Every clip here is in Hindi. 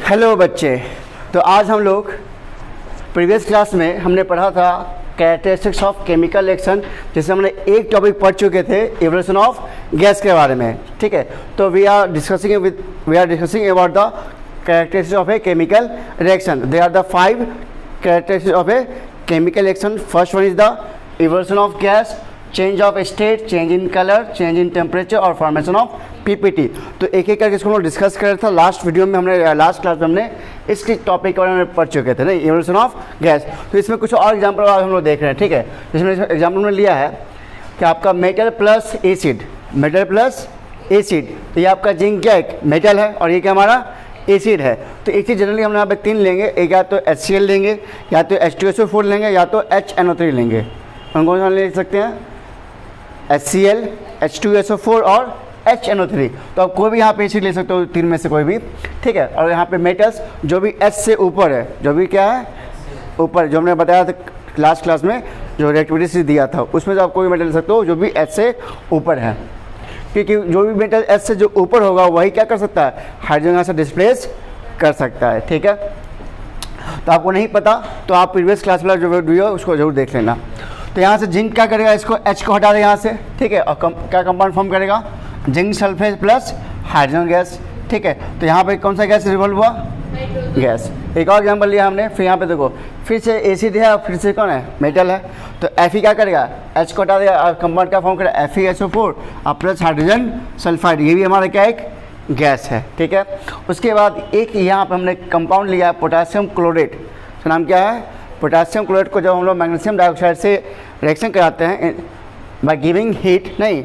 हेलो बच्चे, तो आज हम लोग प्रीवियस क्लास में हमने पढ़ा था कैरेक्टरिस्टिक्स ऑफ केमिकल रिएक्शन, जिसमें हमने एक टॉपिक पढ़ चुके थे इवोल्यूशन ऑफ गैस के बारे में। ठीक है, तो we are discussing about the characteristics of a chemical reaction. They are the 5 characteristics of a chemical reaction. First one is the evolution of gas, change of state, change in colour, change in temperature और फॉर्मेशन ऑफ पीपीटी। तो एक एक करके इसको हम लोग डिस्कस कर रहे थे। लास्ट वीडियो में हमने लास्ट क्लास में हमने इसकी टॉपिक के बारे में पढ़ चुके थे, नहीं, इवोल्यूशन ऑफ गैस। तो इसमें कुछ और एग्जाम्पल हम लोग देख रहे हैं। ठीक है, जिसमें एग्जाम्पल हमने लिया है कि आपका metal plus acid, metal plus acid, तो ये आपका जिंक क्या है, मेटल है, और ये क्या हमारा एसिड है। तो एसिड जनरली हम यहाँ पे 3 लेंगे, एक या तो HCl लेंगे, या तो H2SO4 लेंगे, या तो HNO3 लेंगे। हम कौन सा ले सकते हैं, HCl, H2SO4 और HNO3। तो आप कोई भी यहाँ पे एसिड ले सकते हो, 3 में से कोई भी। ठीक है, और यहाँ पे मेटल्स जो भी H से ऊपर है, जो भी क्या है ऊपर, जो हमने बताया था लास्ट क्लास में जो रिएक्टिविटी दिया था, उसमें से आप कोई मेटल ले सकते हो जो भी H से ऊपर है, क्योंकि जो भी मेटल H से जो ऊपर होगा वही क्या कर सकता है, हाइड्रोजन यहाँ से डिस्प्लेस कर सकता है। ठीक है, तो आपको नहीं पता तो आप प्रीवियस क्लास वाला जो वीडियो है उसको जरूर देख लेना। तो यहाँ से जिंक क्या करेगा, इसको H को हटा देगा यहाँ से। ठीक है, और क्या कंपाउंड फॉर्म करेगा, zinc sulphate plus hydrogen gas. ठीक है, तो यहाँ पे कौन सा गैस रिवॉल्व हुआ, गैस। एक और एग्जाम्पल लिया हमने। फिर यहाँ पे देखो, फिर से एसिड है और फिर से कौन है, मेटल है। तो Fe क्या करेगा, H को हटा देगा और कंपाउंड क्या फॉर्म करेगा, FeSO4 और प्लस हाइड्रोजन सल्फाइड। ये भी हमारा क्या एक गैस है। ठीक है, उसके बाद एक यहाँ पे हमने कंपाउंड लिया पोटासियम क्लोरेट। तो नाम क्या है, पोटासियम क्लोरेट को जब हम लोग मैग्नीशियम डाइऑक्साइड से रिएक्शन कराते हैं बाय गिविंग हीट, नहीं,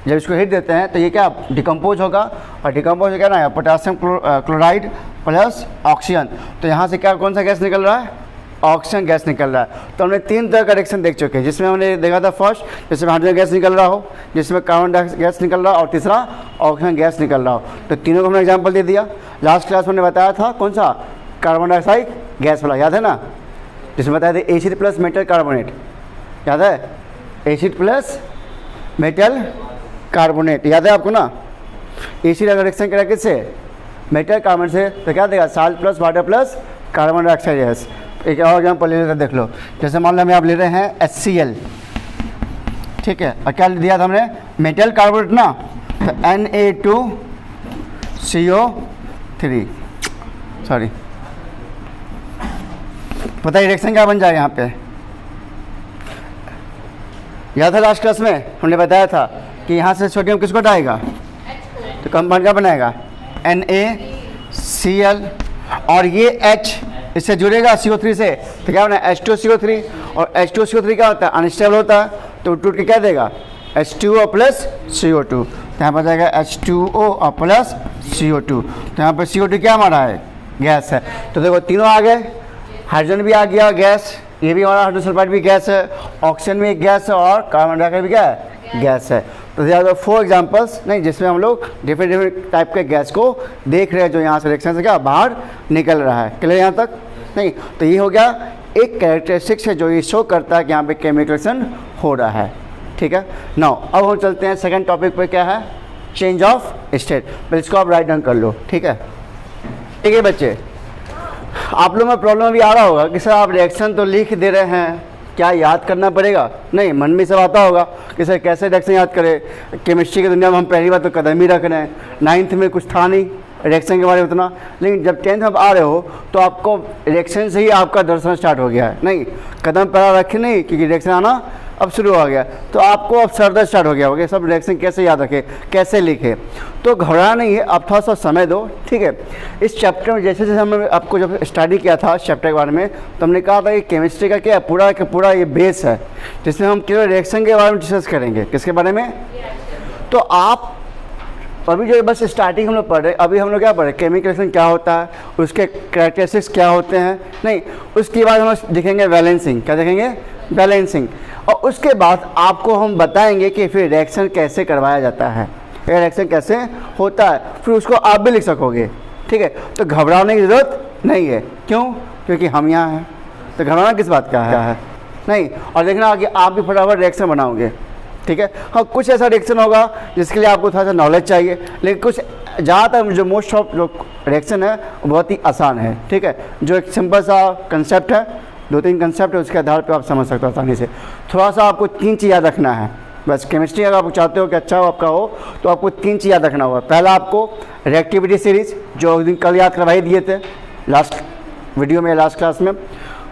जब इसको हीट देते हैं तो ये क्या डिकम्पोज होगा, और डिकम्पोज क्या ना है, पोटासियम क्लोराइड प्लस ऑक्सीजन। तो यहाँ से क्या कौन सा गैस निकल रहा है, ऑक्सीजन गैस निकल रहा है। तो हमने 3 तरह का रिएक्शन देख चुके हैं, जिसमें हमने देखा था फर्स्ट जिसमें हाइड्रोजन गैस निकल रहा हो, जिसमें कार्बन डाइऑक्साइड गैस निकल रहा हो, और तीसरा ऑक्सीजन गैस निकल रहा हो। तो तीनों को हमने एग्जाम्पल दे दिया। लास्ट क्लास में बताया था कौन सा, कार्बन डाइऑक्साइड गैस वाला, याद है ना, जिसमें बताया था एसिड प्लस मेटल कार्बोनेट, याद है, एसिड प्लस मेटल कार्बोनेट, याद है आपको ना। एसिड अगर रिएक्शन करेगा किससे, मेटल कार्बोनेट से, तो क्या देगा, salt plus water plus carbon dioxide gas. एक और एग्जाम्पल ले लेते देख लो, जैसे मान लो आप ले रहे हैं HCl। ठीक है, और क्या दिया था हमने, मेटल कार्बोनेट ना, तो Na2CO3, सॉरी, बताइए रिएक्शन क्या बन जाएगा यहाँ पे, याद है लास्ट क्लास में हमने बताया था कि यहाँ से सोडियम किसको हटाएगा, तो कंपाउंड क्या बनाएगा, NaCl, और ये H इससे जुड़ेगा CO3 से, तो क्या बना H2CO3, और H2CO3 क्या होता है, अनस्टेबल होता है, तो टूट के क्या देगा, H2O प्लस CO2। तो यहाँ पर जाएगा H2O और प्लस CO2। तो यहाँ पर CO2 क्या हमारा है, गैस है। तो देखो तीनों आ गए, हाइड्रोजन भी आ गया गैस, ये भी हमारा हाइड्रोजन सल्फाइड भी गैस है, ऑक्सीजन भी एक गैस है, और कार्बन डाइऑक्साइड भी क्या है, गैस है। तो दे आर 4 एग्जाम्पल्स, नहीं, जिसमें हम लोग डिफरेंट टाइप के गैस को देख रहे हैं जो यहाँ से रिएक्शन से क्या बाहर निकल रहा है। क्लियर यहाँ तक, नहीं, तो ये हो गया एक कैरेक्टरिस्टिक्स है जो ये शो करता है कि यहाँ पे केमिकल रिएक्शन हो रहा है। ठीक है, नाउ अब हम चलते हैं सेकंड टॉपिक पे, क्या है, चेंज ऑफ स्टेट। पहले इसको आप राइट डाउन कर लो। ठीक है, ठीक है बच्चे, आप लोगों में प्रॉब्लम भी आ रहा होगा कि सर आप रिएक्शन तो लिख दे रहे हैं, क्या याद करना पड़ेगा, नहीं, मन में सब आता होगा कि सर कैसे रिएक्शन याद करें, केमिस्ट्री की दुनिया में हम पहली बार तो कदम ही रख रहे हैं, 9th में कुछ था नहीं रिएक्शन के बारे में उतना, लेकिन जब 10th में आप आ रहे हो तो आपको रिएक्शन से ही आपका दर्शन स्टार्ट हो गया है, नहीं, कदम पहला रखे नहीं, क्योंकि रिएक्शन आना अब शुरू हो गया, तो आपको अब सरदर्द स्टार्ट हो गया होगा, सब रिएक्शन कैसे याद रखे, कैसे लिखे। तो घबराना नहीं है, आप थोड़ा सा समय दो। ठीक है, इस चैप्टर में जैसे जैसे हमने आपको जब स्टडी किया था इस चैप्टर के बारे में, तो हमने कहा था कि केमिस्ट्री का क्या पूरा का पूरा ये बेस है, जिसमें हम केवल रिएक्शन के बारे में डिस्कस करेंगे। किसके बारे में, तो आप अभी जो बस स्टार्टिंग हम लोग पढ़ रहे हैं, अभी हम लोग क्या पढ़ रहे हैं, केमिकल रिएक्शन क्या होता है, उसके कैरेक्टरिस्टिक्स क्या होते हैं, नहीं, उसके बाद हम लोग देखेंगे बैलेंसिंग, क्या देखेंगे, बैलेंसिंग, और उसके बाद आपको हम बताएंगे कि फिर रिएक्शन कैसे करवाया जाता है, रिएक्शन कैसे होता है, फिर उसको आप भी लिख सकोगे। ठीक है, तो घबराने की ज़रूरत नहीं है, क्यों, क्योंकि हम यहाँ हैं, तो घबराना किस बात का है, नहीं। और देखना कि आप भी फटाफट रिएक्शन बनाओगे। ठीक है, हाँ, कुछ ऐसा रिएक्शन होगा जिसके लिए आपको थोड़ा सा नॉलेज चाहिए, लेकिन कुछ ज़्यादातर जो मोस्ट ऑफ जो रिएक्शन है वो बहुत ही आसान है, ठीक है। जो एक सिंपल सा कंसेप्ट है, 2-3 कंसेप्ट है, उसके आधार पे आप समझ सकते हो आसानी से। थोड़ा सा आपको 3 चीज़ याद रखना है बस। केमिस्ट्री अगर आप चाहते हो कि अच्छा आपका हो तो आपको 3 चीज़ याद रखना होगा। पहला आपको रिएक्टिविटी सीरीज, जो उस दिन कल याद करवा ही दिए थे लास्ट वीडियो में, लास्ट क्लास में।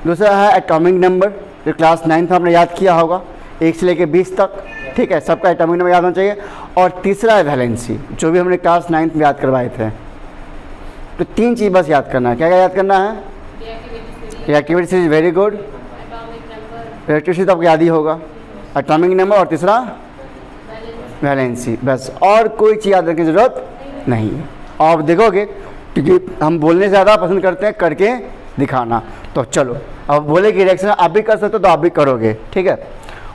दूसरा है एटॉमिक नंबर, जो क्लास 9th में आपने याद किया होगा, 1 से लेकर 20 तक, ठीक है। सबका एटॉमिक नंबर याद होना चाहिए। और तीसरा है वैलेंसी, जो भी हमने क्लास 9th में याद करवाए थे। तो 3 चीज़ बस याद करना है। क्या क्या याद करना है? Reactivity series, very good. Reactivity series तो आपको याद ही होगा। एटॉमिक नंबर और तीसरा वैलेंसी, बस। और कोई चीज़ याद रखने की ज़रूरत नहीं है। और आप देखोगे, क्योंकि हम बोलने से ज़्यादा पसंद करते हैं करके दिखाना। तो चलो, अब बोले कि रिएक्शन आप भी कर सकते हो तो आप भी करोगे, ठीक है।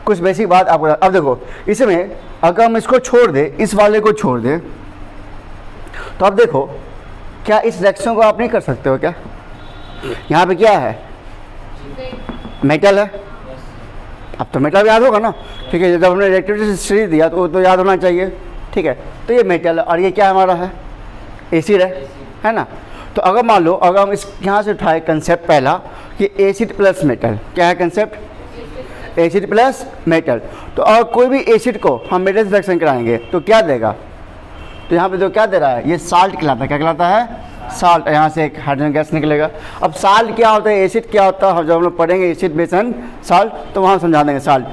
कुछ बेसिक बात आपको, अब देखो इसमें अगर हम इसको छोड़ दें, इस वाले को छोड़ दें, तो अब देखो क्या इस रिएक्शन को आप नहीं कर सकते हो क्या? यहाँ पे क्या है? मेटल है। अब तो मेटल याद होगा ना, ठीक है। जब हमने रिएक्टिविटी सीरीज दिया तो वो तो याद होना चाहिए, ठीक है। तो ये मेटल है और ये क्या हमारा है? एसिड है ना। तो अगर मान लो, अगर हम इस यहाँ से उठाए कंसेप्ट पहला कि एसिड प्लस मेटल, क्या है कंसेप्ट? Acid plus metal. तो अगर कोई भी एसिड को हम मेटल से रिएक्शन कराएंगे तो क्या देगा? तो यहाँ पे जो क्या दे रहा है, ये साल्ट कहलाता है। क्या कहलाता है? साल्ट। यहाँ से एक हाइड्रोजन गैस निकलेगा। अब साल्ट क्या होता है, एसिड क्या होता है, जब हम लोग पढ़ेंगे एसिड बेस एंड साल्ट तो वहाँ समझा देंगे। साल्ट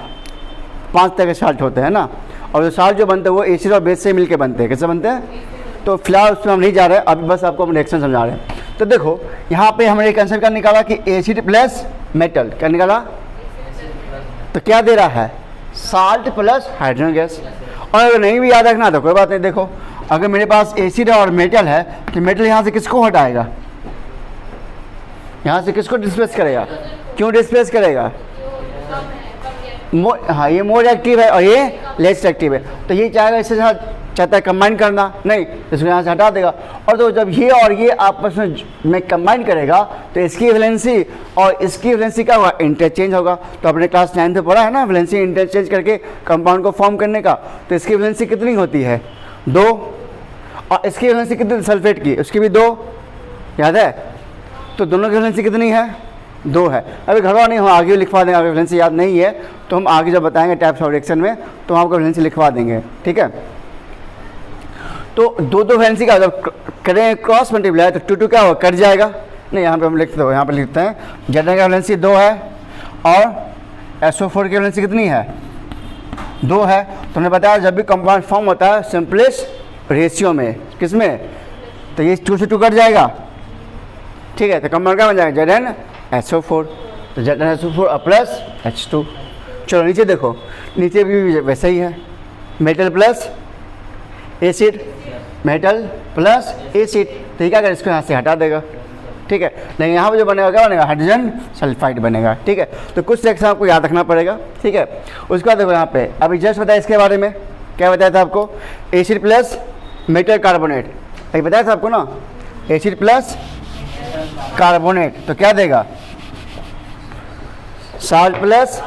5 तरह के साल्ट होते हैं ना, और जो साल्ट जो बनते हैं वो एसिड और बेस से मिलकर बनते हैं। कैसे बनते हैं? तो फिलहाल उसमें हम नहीं जा रहे हैं, अभी बस आपको हम रिएक्शन समझा रहे हैं। तो देखो यहाँ पे हमने एक कंसेप्ट क्या निकाला कि एसिड प्लस मेटल, क्या निकाला? तो क्या दे रहा है? Salt plus hydrogen gas. और अगर नहीं भी याद रखना तो कोई बात नहीं। देखो अगर मेरे पास एसिड और मेटल है तो मेटल यहाँ से किसको हटाएगा? यहाँ से किसको डिस्प्लेस करेगा? क्यों डिस्प्लेस करेगा? हाँ, ये मोर एक्टिव है और ये लेस एक्टिव है। तो ये चाहेगा इससे चाहता है कंबाइन करना, नहीं, इसको यहाँ से हटा देगा। और तो जब ये और ये आपस में कंबाइन करेगा तो इसकी वैलेंसी और इसकी वैलेंसी क्या होगा? इंटरचेंज होगा। तो अपने क्लास 9th में पढ़ा है ना, वैलेंसी इंटरचेंज करके कंपाउंड को फॉर्म करने का। तो इसकी वैलेंसी कितनी होती है? 2। और इसकी वैलेंसी कितनी सल्फेट की? उसकी भी 2, याद है। तो दोनों की वैलेंसी कितनी है? 2 है। अभी घबराओ नहीं, हम आगे लिखवा देंगे। अगर वैलेंसी याद नहीं है तो हम आगे जब बताएंगे टाइप्स ऑफ रिएक्शन में तो हम आपको वैलेंसी लिखवा देंगे, ठीक है। तो 2 वैलेंसी का जब करें क्रॉस मल्टीप्लाई तो 2 क्या होगा? कट जाएगा। नहीं, यहाँ पे हम लिखते हो, यहाँ पे लिखते हैं जेड का वैलेंसी 2 है और SO4 की वैलेंसी कितनी है? 2 है। तो हमने बताया जब भी कंपाउंड फॉर्म होता है सिंपलेस्ट रेशियो में, किस में? तो ये 2 से 2 कट जाएगा, ठीक है। तो कंपाउंड क्या बन जाएगा? ZnSO4। तो ZnSO4 प्लस H2। चलो नीचे देखो, नीचे भी वैसा ही है, metal plus acid, metal plus acid. तो क्या करें? इसको यहाँ से हटा देगा, ठीक है। लेकिन यहाँ पे जो बनेगा क्या बनेगा? हाइड्रोजन सल्फाइड बनेगा, ठीक है। तो कुछ रिएक्शन आपको याद रखना पड़ेगा, ठीक है। उसके बाद देखो यहाँ पे अभी जस्ट बताया इसके बारे में, क्या बताया था आपको? एसिड प्लस मेटल कार्बोनेट, अभी बताया था आपको ना, एसिड प्लस कार्बोनेट। तो क्या देगा? Salt plus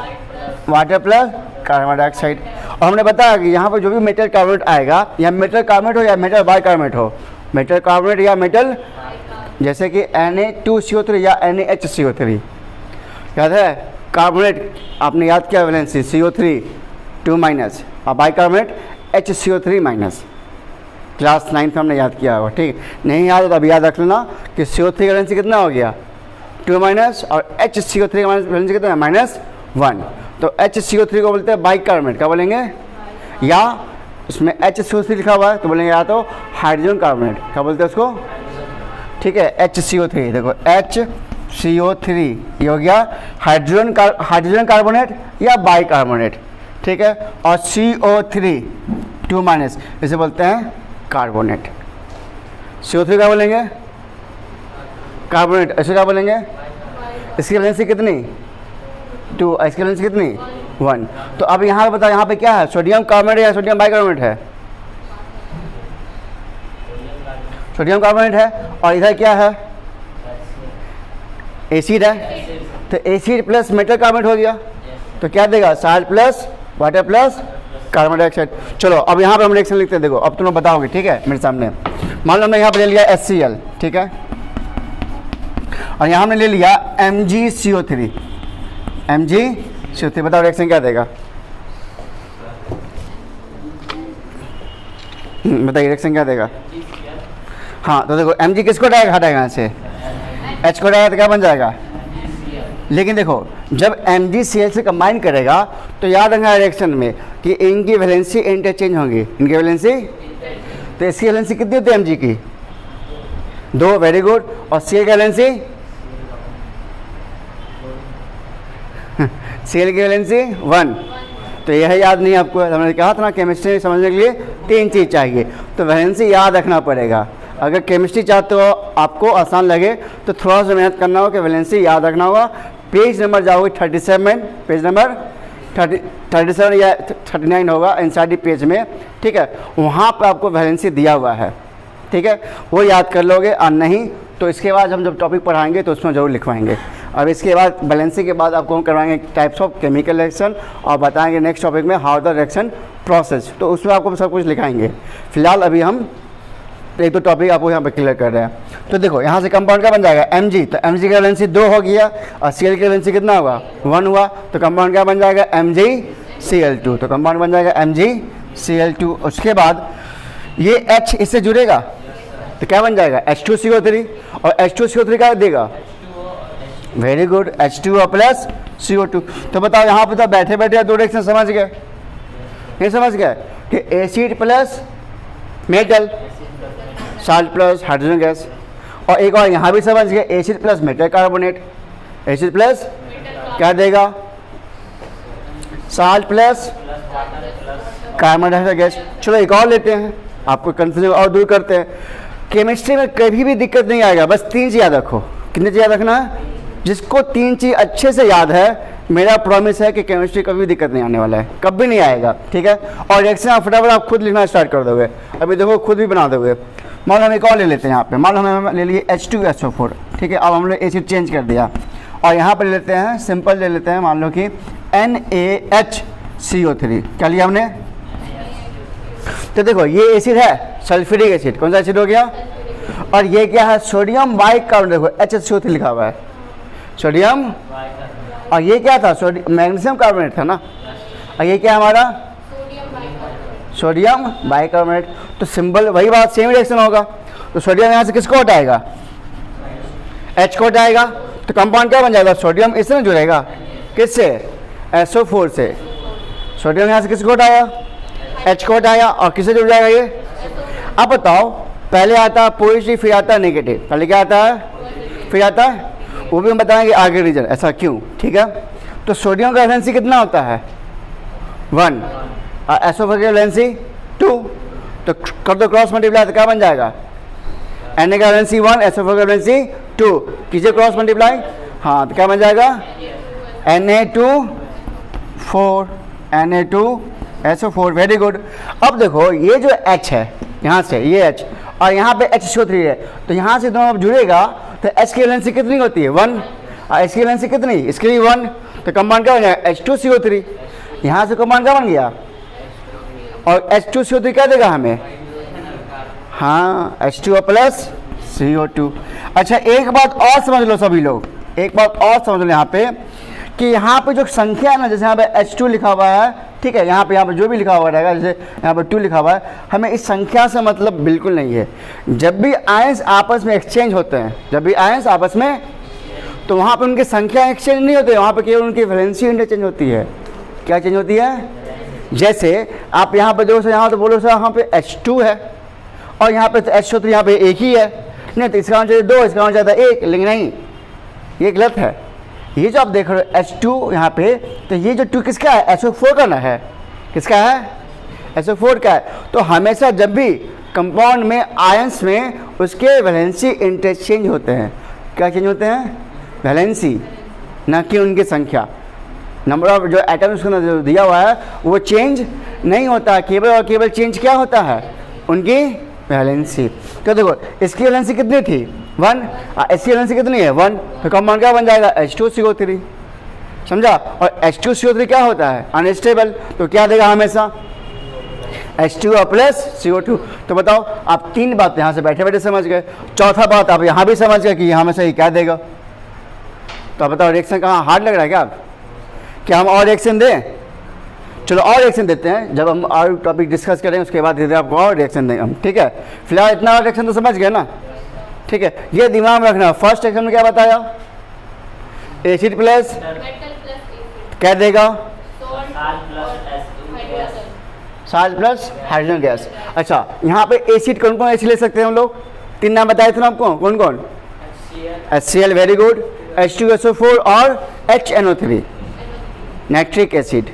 water plus carbon dioxide. और हमने बताया कि यहाँ पर जो भी मेटल कार्बोनेट आएगा, या मेटल कार्बोनेट हो या मेटल बाइकार्बोनेट हो, मेटल कार्बोनेट या मेटल, जैसे कि Na2CO3 या NaHCO3, याद है। कार्बोनेट आपने याद किया वैलेंसी CO3 2- और बाइकार्बोनेट HCO3-। क्लास 9th में हमने याद किया होगा, ठीक। नहीं याद हो तो अभी याद रख लेना कि CO3 का वैलेंसी कितना हो गया? 2- और HCO3 का वैलेंसी कितना है? -1। तो HCO3 को बोलते हैं बाइकार्बोनेट, क्या बोलेंगे? या उसमें HCO3 लिखा हुआ है तो बोलेंगे या तो हाइड्रोजन कार्बोनेट, क्या बोलते हैं उसको? ठीक है, HCO3। देखो HCO3 ये हो गया हाइड्रोजन कार्बोनेट या बाइकार्बोनेट, ठीक है। और CO3 2- इसे बोलते हैं कार्बोनेट। CO3 क्या बोलेंगे? कार्बोनेट। ऐसे क्या बोलेंगे? इसकी वैलेंसी कितनी? 2। इसकी वैलेंसी कितनी? 1। तो अब यहाँ बताओ, यहाँ पे क्या है? सोडियम कार्बोनेट या सोडियम बाइकार्बोनेट है? सोडियम कार्बोनेट है। और इधर क्या है? एसिड है। तो एसिड प्लस मेटल कार्बोनेट हो गया, तो क्या देगा? Salt plus water plus carbon dioxide. चलो अब यहाँ पे हम रिएक्शन लिखते हैं। देखो अब तुम बताओगे, ठीक है, मेरे सामने। मान लो हमने यहाँ पर ले लिया HCl, ठीक है, और यहाँ हमने ले लिया MgCO3, MgCO3, बताओ रिएक्शन क्या देगा? बताइए रिएक्शन क्या देगा? हाँ तो देखो Mg किसको हटाएगा, हटाएगा यहाँ से H को हटाएगा तो क्या बन जाएगा? लेकिन देखो जब MgCl से कंबाइन करेगा तो याद रखना रिएक्शन में कि इनकी वैलेंसी इंटरचेंज होंगी, इनकी वैलेंसी, तो इसकी वैलेंसी कितनी होती है Mg की? 2, वेरी गुड, और Cl की वैलेंसी Cl की वैलेंसी 1, तो यह याद नहीं आपको, हमने कहा था ना केमिस्ट्री समझने के लिए 3 चीज़ चाहिए, तो वैलेंसी याद रखना पड़ेगा। अगर केमिस्ट्री चाहते हो आपको आसान लगे तो थोड़ा सा मेहनत करना होगा कि वैलेंसी याद रखना होगा। पेज नंबर जाओगे 37, पेज नंबर 37 या 39 होगा एनसीईआरटी पेज में, ठीक है, वहाँ पर आपको वैलेंसी दिया हुआ है, ठीक है, वो याद कर लोगे, और नहीं तो इसके बाद हम जब टॉपिक पढ़ाएंगे तो उसमें ज़रूर लिखवाएंगे। अब इसके बाद बैलेंसिंग के बाद आपको हम करवाएंगे टाइप्स ऑफ केमिकल रिएक्शन और बताएंगे नेक्स्ट टॉपिक में हाउ द रिएक्शन प्रोसेस, तो उसमें आपको सब कुछ लिखाएंगे। फिलहाल अभी हम एक दो टॉपिक आपको यहाँ पर क्लियर कर रहे हैं। तो देखो यहाँ से कंपाउंड क्या बन जाएगा Mg, तो Mg की वैलेंसी 2 हो गया और Cl की वैलेंसी कितना होगा? 1 हुआ, तो कंपाउंड क्या बन जाएगा? MgCl2, तो कंपाउंड बन जाएगा MgCl2। उसके बाद ये H इससे जुड़ेगा तो क्या बन जाएगा? H2CO3, और H2CO3 क्या देगा? Very good, H2O plus CO2। तो बताओ यहाँ पे तो बैठे बैठे दो रिएक्शन समझ गए, नहीं समझ गए कि acid plus metal, salt plus hydrogen gas, और एक और यहाँ भी समझ गए acid plus metal carbonate, acid plus क्या देगा? Salt plus carbon dioxide gas. चलो एक और लेते हैं, आपको कंफ्यूजन और दूर करते हैं। केमिस्ट्री में कभी भी दिक्कत नहीं आएगा, बस 3 चीज़ याद रखो। कितनी चीज़ याद रखना है? जिसको 3 चीज़ अच्छे से याद है, मेरा प्रॉमिस है कि केमिस्ट्री कभी दिक्कत नहीं आने वाला है, कभी नहीं आएगा, ठीक है। और रिएक्शन आप फटाफट आप खुद लिखना स्टार्ट कर दोगे, अभी देखो खुद भी बना दोगे। मान लो हम एक और ले लेते हैं, यहाँ पे मान लो हमने ले लिए H2SO4, ठीक है, अब हमने एसिड चेंज कर दिया और यहाँ पर ले लेते हैं सिंपल ले लेते हैं, मान लो कि NaHCO3, क्या लिया हमने? तो देखो ये एसिड है सल्फ्यूरिक एसिड, कौन सा एसिड हो गया? और ये क्या है? सोडियम बाइकार्बोनेट, देखो HCO3 लिखा हुआ है, सोडियम, और ये क्या था? मैग्नीशियम कार्बोनेट था ना, और ये क्या हमारा? Sodium bicarbonate. तो सिंबल वही बात, सेम रिएक्शन होगा। तो सोडियम यहाँ से किसको हटाएगा? H को हटाएगा, तो कंपाउंड क्या बन जाएगा? सोडियम इससे जुड़ेगा, किससे? SO4 से। सोडियम यहाँ से किसको हटाया? H को हटाया, और किससे जुड़ जाएगा ये? अब बताओ, पहले आता है पॉजिटिव, फिर आता है नेगेटिव, पहले क्या आता है? फिर आता है, वो भी हम बताएंगे आगे रीजन, ऐसा क्यों, ठीक है। तो सोडियम का वैलेंसी कितना होता है? 1, और SO4 की वैलेंसी 2, तो कर दो क्रॉस मल्टीप्लाई, तो क्या बन जाएगा? Na का वैलेंसी 1, SO4 का वैलेंसी 2, कीजिए क्रॉस मल्टीप्लाई, हाँ तो क्या बन जाएगा? Na2 SO4, very good. अब देखो ये जो H है, यहाँ से ये H, और यहाँ पे HCO3 है, तो यहाँ से दोनों अब जुड़ेगा तो H की वैलेंसी कितनी होती है? 1, और H की वैलेंसी कितनी? इसके लिए 1, तो कंपाउंड क्या बन जाएगा? H2CO3, यहाँ से कंपाउंड क्या बन गया? और H2CO3 क्या देगा हमें? हाँ, H2O प्लस CO2। अच्छा एक बात और समझ लो सभी लोग, एक बात और समझ लो यहाँ पे, कि यहाँ पे जो संख्या है ना, जैसे यहाँ पे H2 लिखा हुआ है, ठीक है, यहाँ पे जो भी लिखा हुआ रहेगा, जैसे यहाँ पे 2 लिखा हुआ है, हमें इस संख्या से मतलब बिल्कुल नहीं है। जब भी आयंस आपस में एक्सचेंज होते हैं, जब भी आयंस आपस में, तो वहाँ पे उनकी संख्या एक्सचेंज नहीं होती है, वहाँ पे केवल उनकी वैलेंसी इंटरचेंज होती है। क्या चेंज होती है? जैसे आप यहाँ पे देखो, यहाँ तो बोलो सर यहाँ पे H2 है और यहाँ पे HO3 यहाँ पे एक ही है, नहीं तो इसका चाहिए 2, इसका चाहिए 1, लेकिन नहीं, ये गलत है। ये जो आप देख रहे हो H2 यहाँ पे, तो ये जो 2 किसका है? SO4 का ना है, किसका है? SO4 का है। तो हमेशा जब भी कंपाउंड में आयंस में उसके वैलेंसी इंटरचेंज होते हैं, क्या चेंज होते हैं? वैलेंसी, ना कि उनकी संख्या। नंबर ऑफ जो एटम्स को जो दिया हुआ है वो चेंज नहीं होता, केवल और केवल चेंज क्या होता है? उनकी वैलेंसी। तो देखो इसकी वैलेंसी कितनी थी? 1, इसकी वैलेंसी कितनी है? 1, तो कंपाउंड क्या बन जाएगा? H2CO3, समझा। और H2CO3 क्या होता है? अनस्टेबल, तो क्या देगा हमेशा? H2O plus CO2। तो बताओ आप तीन बात यहाँ से बैठे बैठे समझ गए, चौथा बात आप यहाँ भी समझ गए कि यहाँ में से क्या देगा। तो आप बताओ रिएक्शन कहाँ हार्ड लग रहा है क्या आप? क्या हम और रिएक्शन दें? चलो और रिएक्शन देते हैं, जब हम और टॉपिक डिस्कस करें उसके बाद धीरे आपको और रिएक्शन देंगे हम, ठीक है। फिलहाल इतना और रिएक्शन तो समझ गए ना, ठीक है। ये दिमाग में रखना, फर्स्ट रिएक्शन में क्या बताया, एसिड प्लस क्या देगा, साल्ट प्लस हाइड्रोजन गैस। अच्छा यहाँ पे एसिड कौन कौन एसिड ले सकते हैं हम लोग, तीन नाम बताए थे ना आपको, कौन कौन, HCl वेरी गुड, H2SO4 और HNO3 नाइट्रिक एसिड,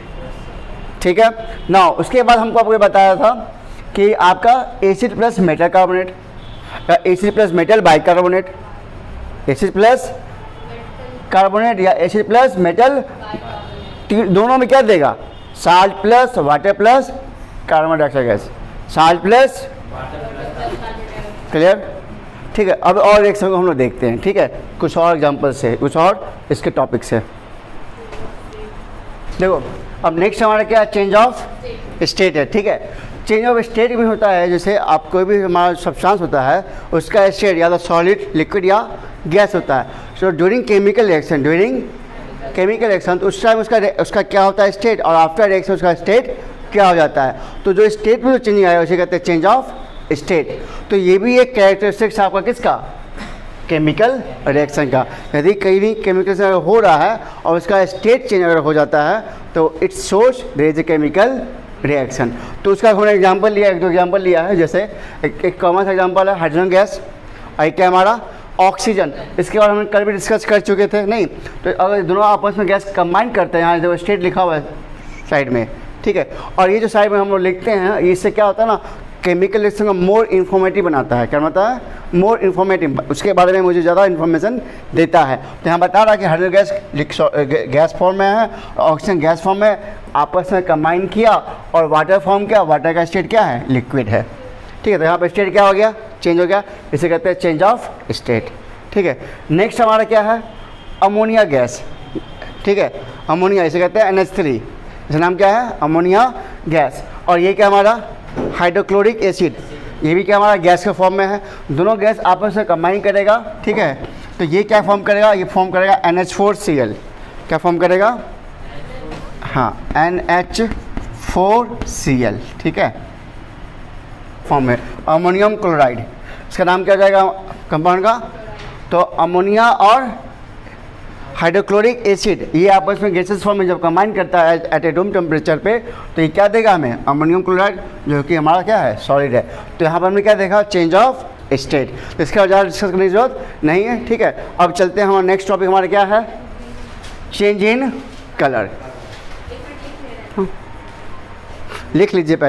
ठीक है ना। उसके बाद हमको आपको बताया था कि आपका एसिड प्लस मेटल कार्बोनेट या acid plus metal bicarbonate, acid plus carbonate या एसिड प्लस मेटल, दोनों में क्या देगा, salt plus water plus carbon dioxide gas, salt plus, clear, ठीक है। अब और एक को हम लोग देखते हैं, ठीक है, कुछ और एग्जांपल से, कुछ और इसके टॉपिक से। देखो अब नेक्स्ट हमारा क्या, चेंज ऑफ स्टेट है, ठीक है। चेंज ऑफ स्टेट भी होता है, जैसे आप कोई भी हमारा सब्सटेंस होता है उसका स्टेट या तो सॉलिड, लिक्विड या गैस होता है। सो ड्यूरिंग केमिकल रिएक्शन, तो उस टाइम उसका क्या होता है स्टेट, और आफ्टर रिएक्शन उसका स्टेट क्या हो जाता है। तो जो स्टेट में जो चेंजिंग आया उसे कहते हैं चेंज ऑफ स्टेट। तो ये भी एक कैरेक्टरिस्टिक्स आपका किसका, केमिकल रिएक्शन का। यदि कहीं भी केमिकल से हो रहा है और उसका स्टेट चेंज अगर हो जाता है तो it's shows there is a chemical reaction. तो उसका हमने एग्जांपल लिया, एक दो एग्जांपल लिया है, जैसे एक कॉमन सा एग्जांपल है हाइड्रोजन गैस, और क्या हमारा ऑक्सीजन। इसके बाद हम कल भी डिस्कस कर चुके थे नहीं। तो अगर दोनों आपस में गैस कंबाइन करते हैं, यहाँ जो स्टेट लिखा हुआ है साइड में, ठीक है, और ये जो साइड में हम लोग लिखते हैं, इससे क्या होता है ना, केमिकल रिएक्शन को मोर इन्फॉर्मेटिव बनाता है। क्या बताता है, मोर इन्फॉर्मेटिव, उसके बारे में मुझे ज़्यादा इन्फॉर्मेशन देता है। तो यहाँ बता रहा है कि हाइड्रोजन गैस गैस फॉर्म में है, ऑक्सीजन गैस फॉर्म में, आपस में कंबाइन किया और वाटर फॉर्म किया, वाटर का स्टेट क्या है, लिक्विड है, ठीक है। तो यहाँ पर स्टेट क्या हो गया, चेंज हो गया, इसे कहते हैं चेंज ऑफ स्टेट, ठीक है। नेक्स्ट हमारा क्या है, अमोनिया गैस, ठीक है, अमोनिया इसे कहते हैं NH3, इसका नाम क्या है, अमोनिया गैस। और ये क्या हमारा हाइड्रोक्लोरिक एसिड, ये भी क्या हमारा गैस के फॉर्म में है। दोनों गैस आपस में कंबाइन करेगा, ठीक है। तो ये क्या फॉर्म करेगा, ये फॉर्म करेगा NH4Cl, क्या फॉर्म करेगा, हाँ NH4Cl, ठीक है, फॉर्म में अमोनियम क्लोराइड, इसका नाम क्या हो जाएगा कंपाउंड का, तो अमोनिया और हाइड्रोक्लोरिक एसिड, ये आपस में गैसेस फॉर्म में जब कंबाइन करता है एट ए रूम टेम्परेचर पे, तो ये क्या देगा हमें, अमोनियम क्लोराइड, जो कि हमारा क्या है, सॉलिड है। तो यहाँ पर हमने क्या देखा, चेंज ऑफ स्टेट। तो इसके ज़्यादा डिस्कस करने की जरूरत नहीं है, ठीक है। अब चलते हैं, हमारा नेक्स्ट टॉपिक हमारा क्या है, चेंज इन कलर। लिख लीजिए पहले।